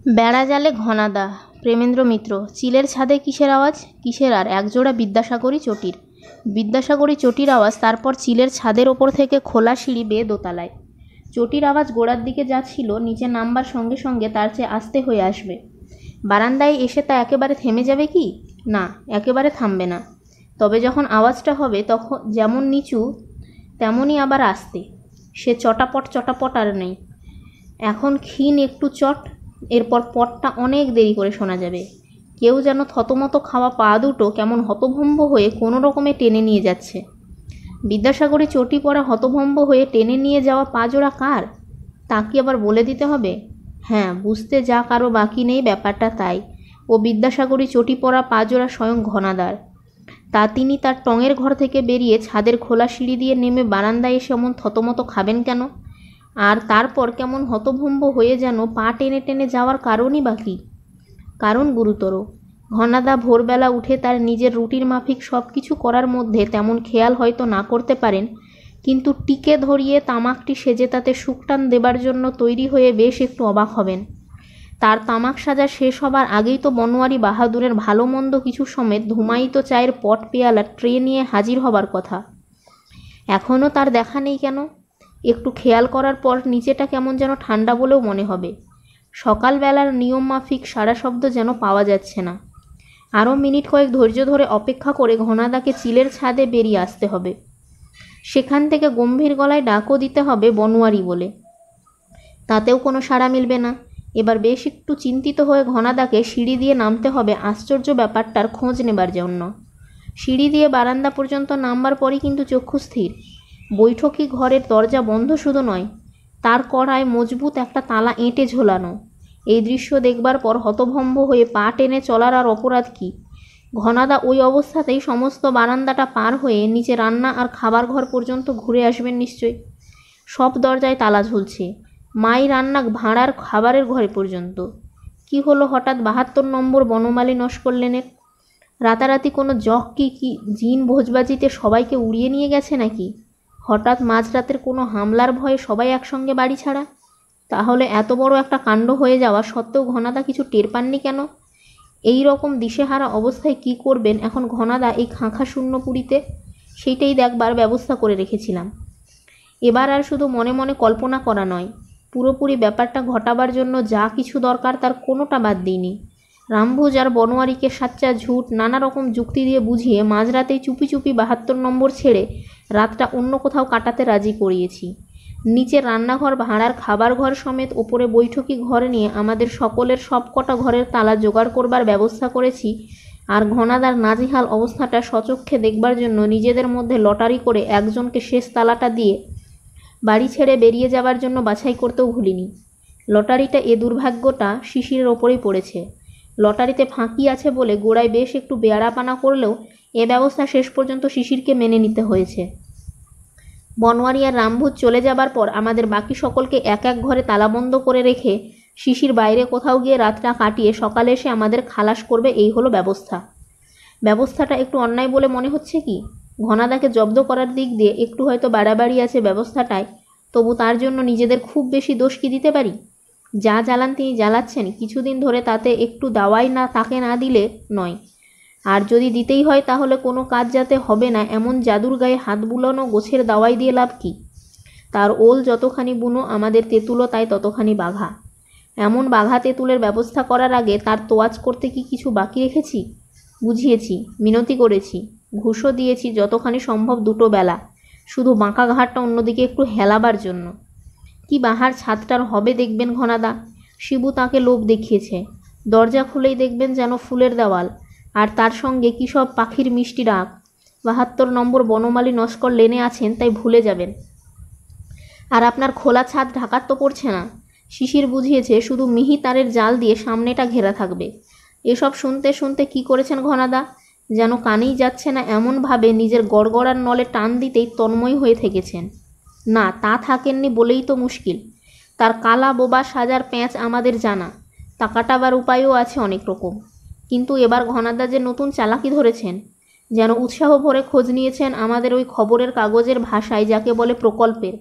বেড়া জালে ঘনাদা। প্রেমেন্দ্র মিত্র। চিলের ছাদে কিসের আওয়াজ? কিসের আর একজোড়া বিদ্যাসাগরী চটির। বিদ্যাসাগরী চটির আওয়াজ, তারপর চিলের ছাদের ওপর থেকে খোলা সিঁড়ি বেয়ে দোতলায়। চটির আওয়াজ গোড়ার দিকে যাচ্ছিল, নিচে নামবার সঙ্গে সঙ্গে তার চেয়ে আস্তে হয়ে আসবে। বারান্দায় এসে তা একেবারে থেমে যাবে কি? না, একেবারে থামবে না। তবে যখন আওয়াজটা হবে তখন যেমন নিচু তেমনই আবার আস্তে। সে চটাপট চটাপট আর নেই, এখন ক্ষীণ একটু চট, এরপর পটটা অনেক দেরি করে শোনা যাবে। কেউ যেন থতমত খাওয়া পা দুটো কেমন হতভম্ব হয়ে কোনো রকমে টেনে নিয়ে যাচ্ছে। বিদ্যাসাগরে চটি পরা হতভম্ব হয়ে টেনে নিয়ে যাওয়া পা জোড়া কার, তা কি আবার বলে দিতে হবে? হ্যাঁ, বুঝতে যা কারো বাকি নেই ব্যাপারটা তাই। ও বিদ্যাসাগরী চটি পরা পা জোড়া স্বয়ং ঘনাদার। তা তিনি তার টঙের ঘর থেকে বেরিয়ে ছাদের খোলা সিঁড়ি দিয়ে নেমে বারান্দায় এসে এমন থতমত খাবেন কেন? আর তারপর কেমন হতভম্ব হয়ে যেন পা টেনে টেনে যাওয়ার কারণই বা কী? কারণ গুরুতর। ঘনাদা ভোরবেলা উঠে তার নিজের রুটির মাফিক সব কিছু করার মধ্যে তেমন খেয়াল হয়তো না করতে পারেন, কিন্তু টিকে ধরিয়ে তামাকটি সেজে তাতে শুকটান দেবার জন্য তৈরি হয়ে বেশ একটু অবাক হবেন। তার তামাক সাজা শেষ হবার আগেই তো বনোয়ারি বাহাদুরের ভালো মন্দ কিছু সমেত ধুমায়িত চায়ের পট পেয়ালা ট্রে নিয়ে হাজির হবার কথা। এখনও তার দেখা নেই কেন? একটু খেয়াল করার পর নিচেটা কেমন যেন ঠান্ডা বলেও মনে হবে। সকালবেলার নিয়ম মাফিক সারা শব্দ যেন পাওয়া যাচ্ছে না। আরও মিনিট কয়েক ধৈর্য ধরে অপেক্ষা করে ঘনাদাকে চিলের ছাদে বেরিয়ে আসতে হবে। সেখান থেকে গম্ভীর গলায় ডাকও দিতে হবে বনোয়ারি বলে। তাতেও কোনো সাড়া মিলবে না। এবার বেশ একটু চিন্তিত হয়ে ঘনাদাকে সিঁড়ি দিয়ে নামতে হবে আশ্চর্য ব্যাপারটার খোঁজ নেবার জন্য। সিঁড়ি দিয়ে বারান্দা পর্যন্ত নামবার পরই কিন্তু চক্ষু স্থির। বৈঠকি ঘরের দরজা বন্ধ শুধু নয়, তার কড়ায় মজবুত একটা তালা এঁটে ঝোলানো। এই দৃশ্য দেখবার পর হতভম্ব হয়ে পা টেনে চলার আর অপরাধ কী? ঘনাদা ওই অবস্থাতেই সমস্ত বারান্দাটা পার হয়ে নিচে রান্না আর খাবার ঘর পর্যন্ত ঘুরে আসবেন নিশ্চয়ই। সব দরজায় তালা ঝুলছে, মাই রান্না ভাঁড়ার খাবারের ঘরে পর্যন্ত। কি হলো হঠাৎ ৭২ নম্বর বনমালী নস্করলেনের? রাতারাতি কোনো জখ কি জিন ভোজবাজিতে সবাইকে উড়িয়ে নিয়ে গেছে নাকি? হঠাৎ মাঝরাতের কোনো হামলার ভয়ে সবাই একসঙ্গে বাড়ি ছাড়া? তাহলে এত বড় একটা কাণ্ড হয়ে যাওয়া সত্ত্বেও ঘনাদা কিছু টের পাননি কেন? এই রকম দিশেহারা অবস্থায় কি করবেন এখন ঘনাদা এই খাঁখা শূন্য পুরীতে? সেইটাই দেখবার ব্যবস্থা করে রেখেছিলাম। এবার আর শুধু মনে মনে কল্পনা করা নয়, পুরোপুরি ব্যাপারটা ঘটাবার জন্য যা কিছু দরকার তার কোনোটা বাদ দিইনি। রামভোজ আর বনোয়ারিকে সাচ্চা ঝুট নানা রকম যুক্তি দিয়ে বুঝিয়ে মাঝরাতেই চুপি চুপি ৭২ নম্বর ছেড়ে রাতটা অন্য কোথাও কাটাতে রাজি করিয়েছি। নিচে রান্নাঘর ভাঁড়ার খাবার ঘর সমেত ওপরে বৈঠকি ঘর নিয়ে আমাদের সকলের সবকটা ঘরের তালা জোগাড় করবার ব্যবস্থা করেছি। আর ঘনাদার নাজেহাল অবস্থাটা সচক্ষে দেখবার জন্য নিজেদের মধ্যে লটারি করে একজনকে শেষ তালাটা দিয়ে বাড়ি ছেড়ে বেরিয়ে যাবার জন্য বাছাই করতেও ভুলিনি। লটারিটা এ দুর্ভাগ্যটা শিশিরের ওপরেই পড়েছে। লটারিতে ফাঁকি আছে বলে গোড়ায় বেশ একটু বেয়াড়াপানা করলেও এ ব্যবস্থা শেষ পর্যন্ত শিশিরকে মেনে নিতে হয়েছে। বনোয়ারি আর রামভোজ চলে যাবার পর আমাদের বাকি সকলকে এক এক ঘরে তালাবন্ধ করে রেখে শিশির বাইরে কোথাও গিয়ে রাতটা কাটিয়ে সকালে এসে আমাদের খালাস করবে, এই হলো ব্যবস্থা। ব্যবস্থাটা একটু অন্যায় বলে মনে হচ্ছে কি? ঘনাদাকে জব্দ করার দিক দিয়ে একটু হয়তো বাড়াবাড়ি আছে ব্যবস্থাটায়, তবু তার জন্য নিজেদের খুব বেশি দোষ কি দিতে পারি? যা জ্বালান তিনি জ্বালাচ্ছেন, কিছুদিন ধরে তাতে একটু দাওয়াই না তাকে না দিলে নয়। আর যদি দিতেই হয় তাহলে কোনো কাজ যাতে হবে না এমন জাদুর গায়ে হাত বুলানো গোছের দাওয়াই দিয়ে লাভ কি? তার ওল যতখানি বুনো আমাদের তেঁতুলও তাই ততখানি বাঘা। এমন বাঘা তেঁতুলের ব্যবস্থা করার আগে তার তোয়াজ করতে কি কিছু বাকি রেখেছি? বুঝিয়েছি, মিনতি করেছি, ঘুষও দিয়েছি যতখানি সম্ভব 2 বেলা, শুধু বাঁকা ঘাটটা অন্যদিকে একটু হেলাবার জন্য। কি বাহার ছাদটার হবে দেখবেন ঘনাদা। শিবু তাকে লোভ দেখিয়েছে। দরজা খুলেই দেখবেন যেন ফুলের দেওয়াল, আর তার সঙ্গে কী সব পাখির মিষ্টি ডাক। ৭২ নম্বর বনমালী নস্কর লেনে আছেন তাই ভুলে যাবেন। আর আপনার খোলা ছাদ ঢাকার তো পড়ছে না। শিশির বুঝিয়েছে শুধু মিহি তারের জাল দিয়ে সামনেটা ঘেরা থাকবে। এসব শুনতে শুনতে কি করেছেন ঘনাদা, যেন কানেই যাচ্ছে না এমনভাবে নিজের গড়গড়ার নলে টান দিতেই তন্ময় হয়ে থেকেছেন। না, তা থাকেননি বলেই তো মুশকিল। তার কালা বোবা সাজার প্যাঁচ আমাদের জানা, তা কাটাবার উপায়ও আছে অনেক রকম। কিন্তু এবার ঘনাদা যে নতুন চালাকি ধরেছেন, যেন উৎসাহ ভরে খোঁজ নিয়েছেন আমাদের ওই খবরের কাগজের ভাষায় যাকে বলে প্রকল্পের।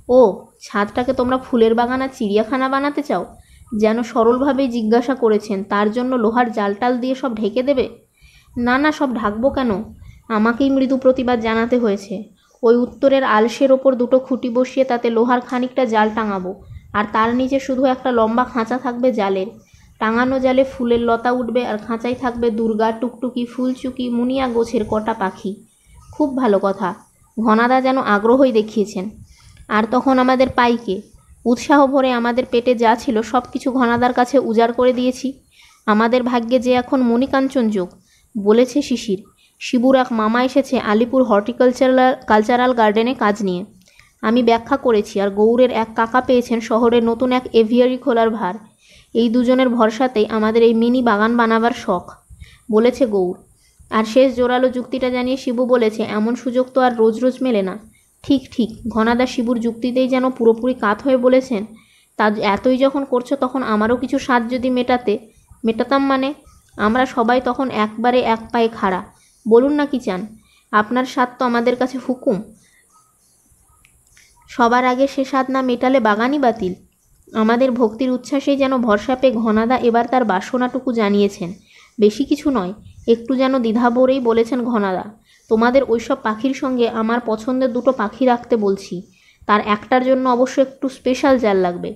ও, ছাদটাকে তোমরা ফুলের বাগান আর চিড়িয়াখানা বানাতে চাও? যেন সরলভাবেই জিজ্ঞাসা করেছেন, তার জন্য লোহার জালটাল দিয়ে সব ঢেকে দেবে? না না, সব ঢাকবো কেন? আমাকেই মৃদু প্রতিবাদ জানাতে হয়েছে। ওই উত্তরের আলসের ওপর দুটো খুঁটি বসিয়ে তাতে লোহার খানিকটা জাল টাঙাবো, আর তার নিচে শুধু একটা লম্বা খাঁচা থাকবে জালের। টাঙানো জালে ফুলের লতা উঠবে, আর খাঁচায় থাকবে দুর্গা, টুকটুকি, ফুলচুকি, মুনিয়া গোছের কটা পাখি। খুব ভালো কথা। ঘনাদা যেন আগ্রহই দেখিয়েছেন। আর তখন আমাদের পাইকে উৎসাহ ভরে আমাদের পেটে যা ছিল সব কিছু ঘনাদার কাছে উজাড় করে দিয়েছি। আমাদের ভাগ্যে যে এখন মণিকাঞ্চন যোগ, বলেছে শিশির। শিবুর এক মামা এসেছে আলিপুর কালচারাল গার্ডেনে কাজ নিয়ে। আমি ব্যাখ্যা করেছি, আর গৌড়ের এক কাকা পেয়েছেন শহরে নতুন এক এভিয়ারি খোলার ভার। এই দুজনের ভরসাতেই আমাদের এই মিনি বাগান বানাবার শখ, বলেছে গৌড়। আর শেষ জোরালো যুক্তিটা জানিয়ে শিবু বলেছে, এমন সুযোগ তো আর রোজ রোজ মেলে না। ঠিক ঠিক, ঘনাদা শিবুর যুক্তিতেই যেন পুরোপুরি কাত হয়ে বলেছেন, তা এতই যখন করছো তখন আমারও কিছু স্বাদ যদি মেটাতাম মানে। আমরা সবাই তখন একবারে এক পায়ে খাড়া। বলুন না কি চান? আপনার স্বাদ তো আমাদের কাছে হুকুম। সবার আগে সে স্বাদ না মেটালে বাগানই বাতিল। আমাদের ভক্তির উচ্ছ্বাসেই যেন ভরসা পেয়ে ঘনাদা এবার তার বাসনাটুকু জানিয়েছেন। বেশি কিছু নয়, একটু যেন দ্বিধাভরেই বলেছেন ঘনাদা, তোমাদের ওইসব পাখির সঙ্গে আমার পছন্দের দুটো পাখি রাখতে বলছি। তার একটার জন্য অবশ্য একটু স্পেশাল জাল লাগবে।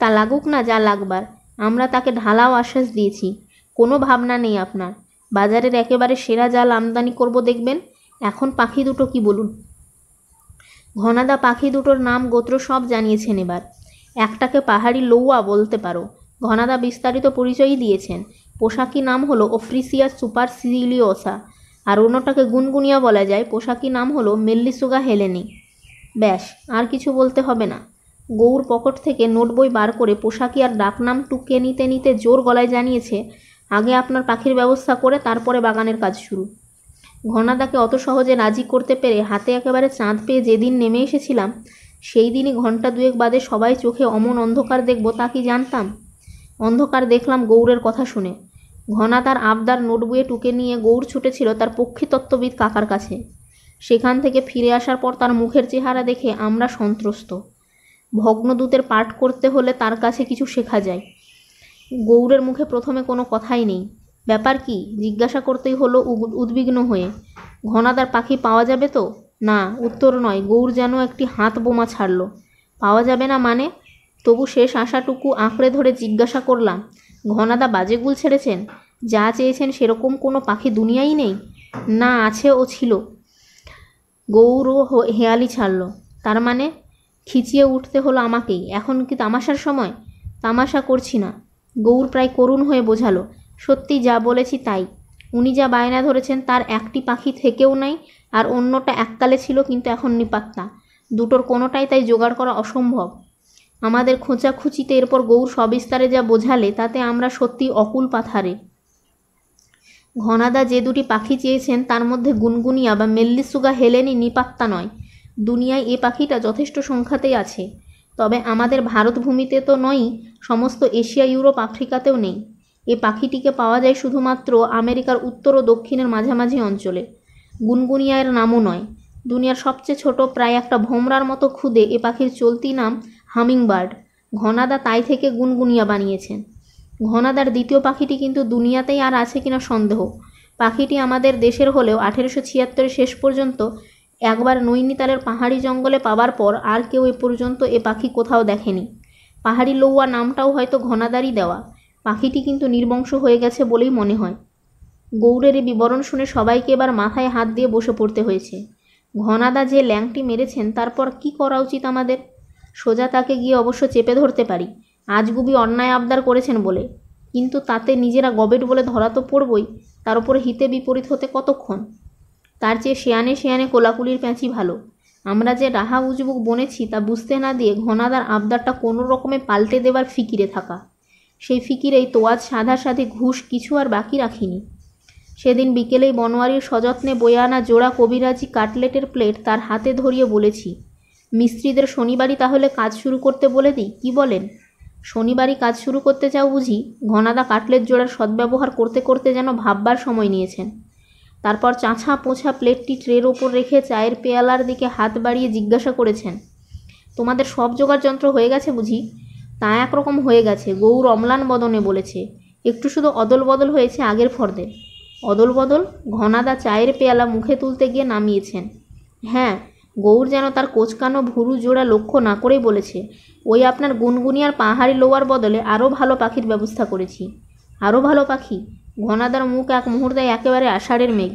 তা লাগুক না যা লাগবার, আমরা তাকে ঢালাও আশ্বাস দিয়েছি। কোনো ভাবনা নেই আপনার। বাজারের একেবারে সেরা জাল আমদানি করব দেখবেন। এখন পাখি দুটো কি বলুন? ঘনাদা পাখি দুটোর নাম গোত্র সব জানিয়েছেন এবার। একটাকে পাহাড়ি লৌয়া বলতে পারো। ঘনাদা বিস্তারিত পরিচয়ই দিয়েছেন। পোশাকি নাম হলো অফ্রিসিয়া সুপারসিলিওসা, আর অন্যটাকে গুনগুনিয়া বলা যায়। পোশাকি নাম হলো মেল্লিসুগা হেলেনি। ব্যাস, আর কিছু বলতে হবে না। গৌর পকেট থেকে নোটবই বার করে পোশাকি আর ডাকনাম টুকে নিতে নিতে জোর গলায় জানিয়েছে, আগে আপনার পাখির ব্যবস্থা করে তারপরে বাগানের কাজ শুরু। ঘনাদাকে অত সহজে রাজি করতে পেরে হাতে একেবারে চাঁদ পেয়ে যেদিন নেমে এসেছিলাম, সেই দিনই ঘন্টা দুয়েক বাদে সবাই চোখে অমন অন্ধকার দেখব তা কি জানতাম? অন্ধকার দেখলাম গৌড়ের কথা শুনে। ঘনাদার আবদার নোটবইয়ে টুকে নিয়ে গৌড় ছুটেছিল তার পক্ষীতত্ত্ববিদ কাকার কাছে। সেখান থেকে ফিরে আসার পর তার মুখের চেহারা দেখে আমরা সন্ত্রস্ত। ভগ্নদূতের পাঠ করতে হলে তার কাছে কিছু শেখা যায়। গৌড়ের মুখে প্রথমে কোনো কথাই নেই। ব্যাপার কি জিজ্ঞাসা করতেই হলো উদ্বিগ্ন হয়ে। ঘনাদার পাখি পাওয়া যাবে তো? না, উত্তর নয়। গৌড় যেন একটি হাত বোমা ছাড়ল। পাওয়া যাবে না মানে? তবু শেষ আশাটুকু আঁকড়ে ধরে জিজ্ঞাসা করলাম, ঘনাদা বাজে গুল ছেড়েছেন? যা চেয়েছেন সেরকম কোনো পাখি দুনিয়াই নেই? না, আছে ও ছিল। গৌরও হেয়ালি ছাড়ল। তার মানে? খিচিয়ে উঠতে হলো আমাকেই। এখন কি তামাশার সময়? তামাশা করছি না। গৌর প্রায় করুণ হয়ে বোঝালো, সত্যি যা বলেছি তাই। উনি যা বায়না ধরেছেন তার একটি পাখি থেকেও নাই, আর অন্যটা এককালে ছিল কিন্তু এখন নিপাত্তা। দুটোর কোনোটাই তাই জোগাড় করা অসম্ভব। আমাদের খোঁচাখুচিতে এরপর গৌর সবিস্তারে যা বোঝালে তাতে আমরা সত্যি অকুল পাথারে। ঘনাদা যে দুটি পাখি চেয়েছেন তার মধ্যে গুনগুনিয়া বা মেল্লিসুগা হেলেনি নিপাত্তা নয়। দুনিয়ায় এ পাখিটা যথেষ্ট সংখ্যাতেই আছে, তবে আমাদের ভারতভূমিতে তো নয়ই, সমস্ত এশিয়া, ইউরোপ, আফ্রিকাতেও নেই। এ পাখিটিকে পাওয়া যায় শুধুমাত্র আমেরিকার উত্তর ও দক্ষিণের মাঝামাঝি অঞ্চলে। গুনগুনিয়া এর নামও নয়। দুনিয়ার সবচেয়ে ছোট, প্রায় একটা ভোমরার মতো ক্ষুদে এ পাখির চলতি নাম হামিংবার্ড। ঘনাদা তাই থেকে গুনগুনিয়া বানিয়েছেন। ঘনাদার দ্বিতীয় পাখিটি কিন্তু দুনিয়াতেই আর আছে কিনা সন্দেহ। পাখিটি আমাদের দেশের হলেও 1876 শেষ পর্যন্ত একবার নৈনিতালের পাহাড়ি জঙ্গলে পাবার পর আর কেউ এ পর্যন্ত এ পাখি কোথাও দেখেনি। পাহাড়ি লৌয়া নামটাও হয়তো ঘনাদারই দেওয়া। পাখিটি কিন্তু নির্বংশ হয়ে গেছে বলেই মনে হয়। গৌড়ের এই বিবরণ শুনে সবাইকে এবার মাথায় হাত দিয়ে বসে পড়তে হয়েছে। ঘনাদা যে ল্যাংটি মেরেছেন তারপর কি করা উচিত আমাদের? সোজা তাকে গিয়ে অবশ্য চেপে ধরতে পারি, আজগুবি অন্যায় আবদার করেছেন বলে, কিন্তু তাতে নিজেরা গবেট বলে ধরা তো পড়বই, তার উপরে হিতে বিপরীত হতে কতক্ষণ? তার চেয়ে শেয়ানে শেয়ানে কোলাকুলির প্যাঁচি ভালো। আমরা যে রাহা উজবুক বনেছি তা বুঝতে না দিয়ে ঘনাদার আবদারটা কোনো রকমে পাল্টে দেবার ফিকিরে থাকা। সেই ফিকিরেই তো আজ সাধাসাধি ঘুষ কিছু আর বাকি রাখিনি। সেদিন বিকেলেই বনোয়ারির সযত্নে বয়ে আনা জোড়া কবিরাজি কাটলেটের প্লেট তার হাতে ধরিয়ে বলেছি, মিস্ত্রিদের শনিবারই তাহলে কাজ শুরু করতে বলে দিই, কি বলেন? শনিবারই কাজ শুরু করতে চাও বুঝি? ঘনাদা কাটলেট জোড়ার সদ্ব্যবহার করতে করতে যেন ভাববার সময় নিয়েছেন। তারপর চাঁচা পোছা প্লেটটি ট্রের ওপর রেখে চায়ের পেয়ালার দিকে হাত বাড়িয়ে জিজ্ঞাসা করেছেন, তোমাদের সব জোগাড় যন্ত্র হয়ে গেছে বুঝি? তা একরকম হয়ে গেছে, গৌর অম্লান বদনে বলেছে। একটু শুধু অদল বদল হয়েছে আগের ফর্দে। অদল বদল? ঘনাদা চায়ের পেয়ালা মুখে তুলতে গিয়ে নামিয়েছেন। হ্যাঁ, গৌর যেন তার কোচকানো ভুরু জোড়া লক্ষ্য না করেই বলেছে, ওই আপনার গুনগুনিয়ার পাহাড়ি লোয়ার বদলে আরও ভালো পাখির ব্যবস্থা করেছি। আরও ভালো পাখি? ঘনাদার মুখ এক মুহূর্তে একেবারে আষাঢ়ের মেঘ।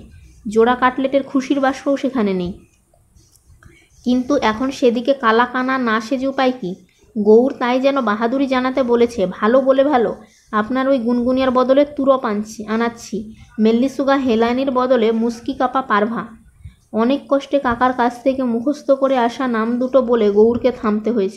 জোড়া কাটলেটের খুশির বাষ্পও সেখানে নেই। কিন্তু এখন সেদিকে কালা কানা না সেজে উপায় কি? গৌর তাই যেন বাহাদুরি জানাতে বলেছে, ভালো বলে ভালো, আপনার ওই গুনগুনিয়ার বদলে তুরপ আনাচ্ছি, মেল্লিসুগা হেলানির বদলে মুস্কি কাপা পারভা। অনেক কষ্টে কাকার কাছ থেকে মুখস্থ করে আসা নাম দুটো বলে গৌরকে থামতে হয়েছে।